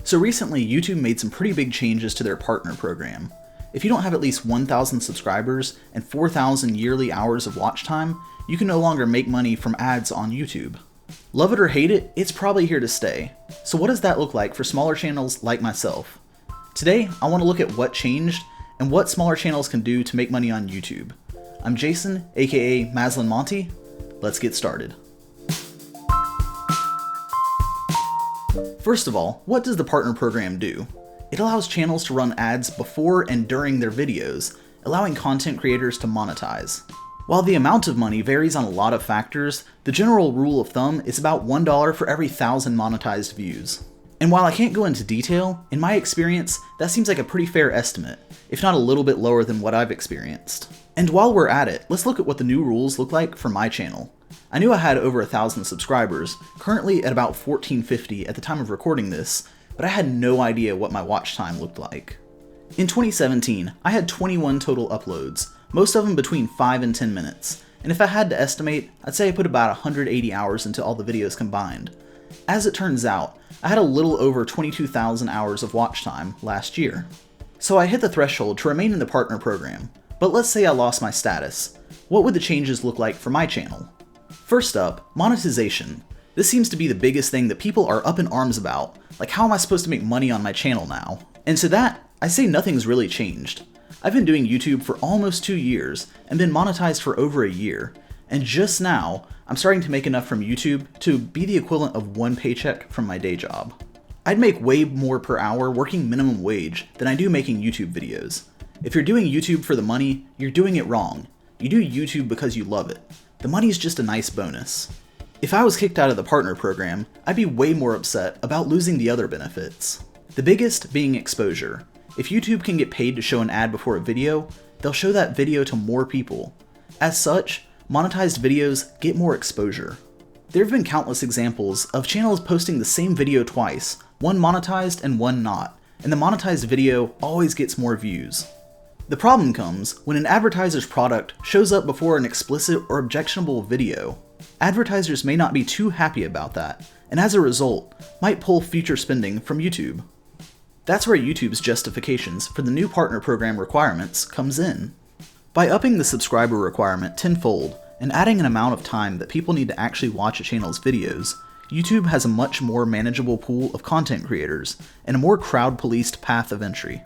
So recently, YouTube made some pretty big changes to their partner program. If you don't have at least 1,000 subscribers and 4,000 yearly hours of watch time, you can no longer make money from ads on YouTube. Love it or hate it, it's probably here to stay. So what does that look like for smaller channels like myself? Today, I want to look at what changed and what smaller channels can do to make money on YouTube. I'm Jason, aka Maslin Monty. Let's get started. First of all, what does the partner program do? It allows channels to run ads before and during their videos, allowing content creators to monetize. While the amount of money varies on a lot of factors, the general rule of thumb is about $1 for every 1,000 monetized views. And while I can't go into detail, in my experience, that seems like a pretty fair estimate, if not a little bit lower than what I've experienced. And while we're at it, let's look at what the new rules look like for my channel. I knew I had over 1,000 subscribers, currently at about 1,450 at the time of recording this, but I had no idea what my watch time looked like. In 2017, I had 21 total uploads, most of them between 5 and 10 minutes, and if I had to estimate, I'd say I put about 180 hours into all the videos combined. As it turns out, I had a little over 22,000 hours of watch time last year. So I hit the threshold to remain in the partner program, but let's say I lost my status. What would the changes look like for my channel? First up, monetization. This seems to be the biggest thing that people are up in arms about, like how am I supposed to make money on my channel now? And to that, I say nothing's really changed. I've been doing YouTube for almost 2 years and been monetized for over a year, and just now, I'm starting to make enough from YouTube to be the equivalent of one paycheck from my day job. I'd make way more per hour working minimum wage than I do making YouTube videos. If you're doing YouTube for the money, you're doing it wrong. You do YouTube because you love it. The money's just a nice bonus. If I was kicked out of the partner program, I'd be way more upset about losing the other benefits. The biggest being exposure. If YouTube can get paid to show an ad before a video, they'll show that video to more people. As such, monetized videos get more exposure. There have been countless examples of channels posting the same video twice, one monetized and one not, and the monetized video always gets more views. The problem comes when an advertiser's product shows up before an explicit or objectionable video. Advertisers may not be too happy about that, and as a result, might pull future spending from YouTube. That's where YouTube's justifications for the new partner program requirements comes in. By upping the subscriber requirement tenfold and adding an amount of time that people need to actually watch a channel's videos, YouTube has a much more manageable pool of content creators and a more crowd-policed path of entry.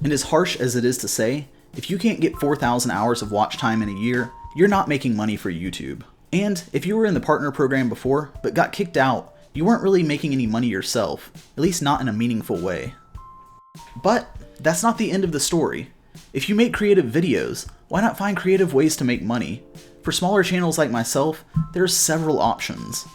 And as harsh as it is to say, if you can't get 4,000 hours of watch time in a year, you're not making money for YouTube. And if you were in the partner program before, but got kicked out, you weren't really making any money yourself, at least not in a meaningful way. But that's not the end of the story. If you make creative videos, why not find creative ways to make money? For smaller channels like myself, there's several options.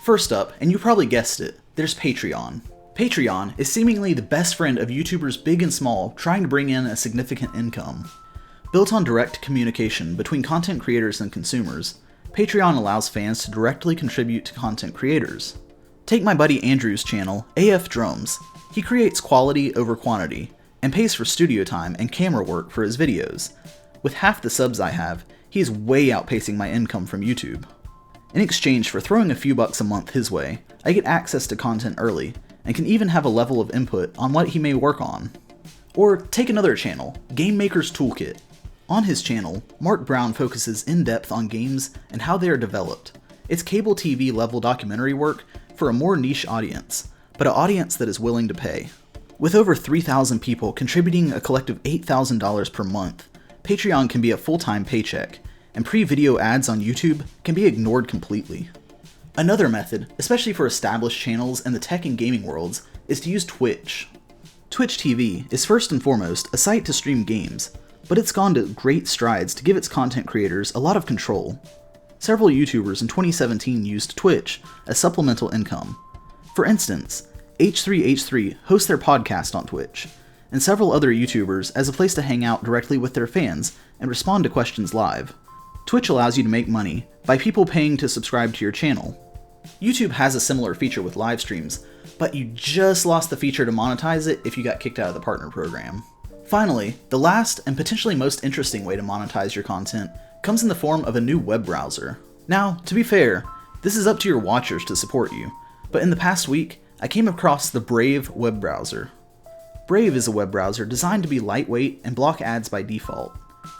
First up, and you probably guessed it, there's Patreon. Patreon is seemingly the best friend of YouTubers big and small trying to bring in a significant income. Built on direct communication between content creators and consumers, Patreon allows fans to directly contribute to content creators. Take my buddy Andrew's channel, AF Drums. He creates quality over quantity, and pays for studio time and camera work for his videos. With half the subs I have, he is way outpacing my income from YouTube. In exchange for throwing a few bucks a month his way, I get access to content early, and can even have a level of input on what he may work on. Or take another channel, Game Maker's Toolkit. On his channel, Mark Brown focuses in depth on games and how they are developed. It's cable TV level documentary work for a more niche audience, but an audience that is willing to pay. With over 3,000 people contributing a collective $8,000 per month, Patreon can be a full-time paycheck, and pre-video ads on YouTube can be ignored completely. Another method, especially for established channels in the tech and gaming worlds, is to use Twitch. Twitch TV is first and foremost a site to stream games, but it's gone to great strides to give its content creators a lot of control. Several YouTubers in 2017 used Twitch as supplemental income. For instance, H3H3 hosts their podcast on Twitch, and several other YouTubers as a place to hang out directly with their fans and respond to questions live. Twitch allows you to make money by people paying to subscribe to your channel. YouTube has a similar feature with live streams, but you just lost the feature to monetize it if you got kicked out of the partner program. Finally, the last and potentially most interesting way to monetize your content comes in the form of a new web browser. Now, to be fair, this is up to your watchers to support you, but in the past week, I came across the Brave web browser. Brave is a web browser designed to be lightweight and block ads by default.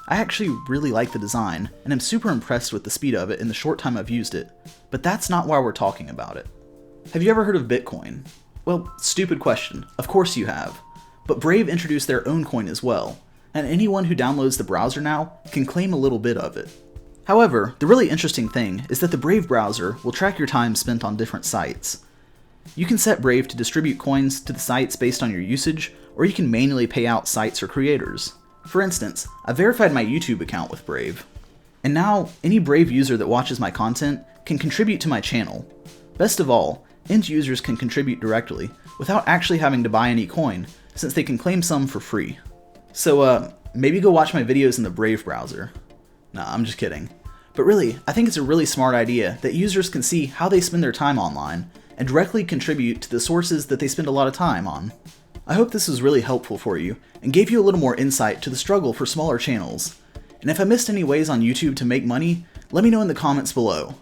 I actually really like the design, and am super impressed with the speed of it in the short time I've used it, but that's not why we're talking about it. Have you ever heard of Bitcoin? Well, stupid question, of course you have. But Brave introduced their own coin as well, and anyone who downloads the browser now can claim a little bit of it. However, the really interesting thing is that the Brave browser will track your time spent on different sites. You can set Brave to distribute coins to the sites based on your usage, or you can manually pay out sites or creators. For instance, I verified my YouTube account with Brave. And now, any Brave user that watches my content can contribute to my channel. Best of all, end users can contribute directly, without actually having to buy any coin, since they can claim some for free. So maybe go watch my videos in the Brave browser. Nah, I'm just kidding. But really, I think it's a really smart idea that users can see how they spend their time online, and directly contribute to the sources that they spend a lot of time on. I hope this was really helpful for you, and gave you a little more insight to the struggle for smaller channels. And if I missed any ways on YouTube to make money, let me know in the comments below.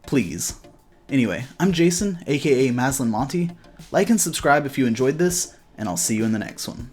Please. Anyway, I'm Jason, aka Maslin Monty. Like and subscribe if you enjoyed this, and I'll see you in the next one.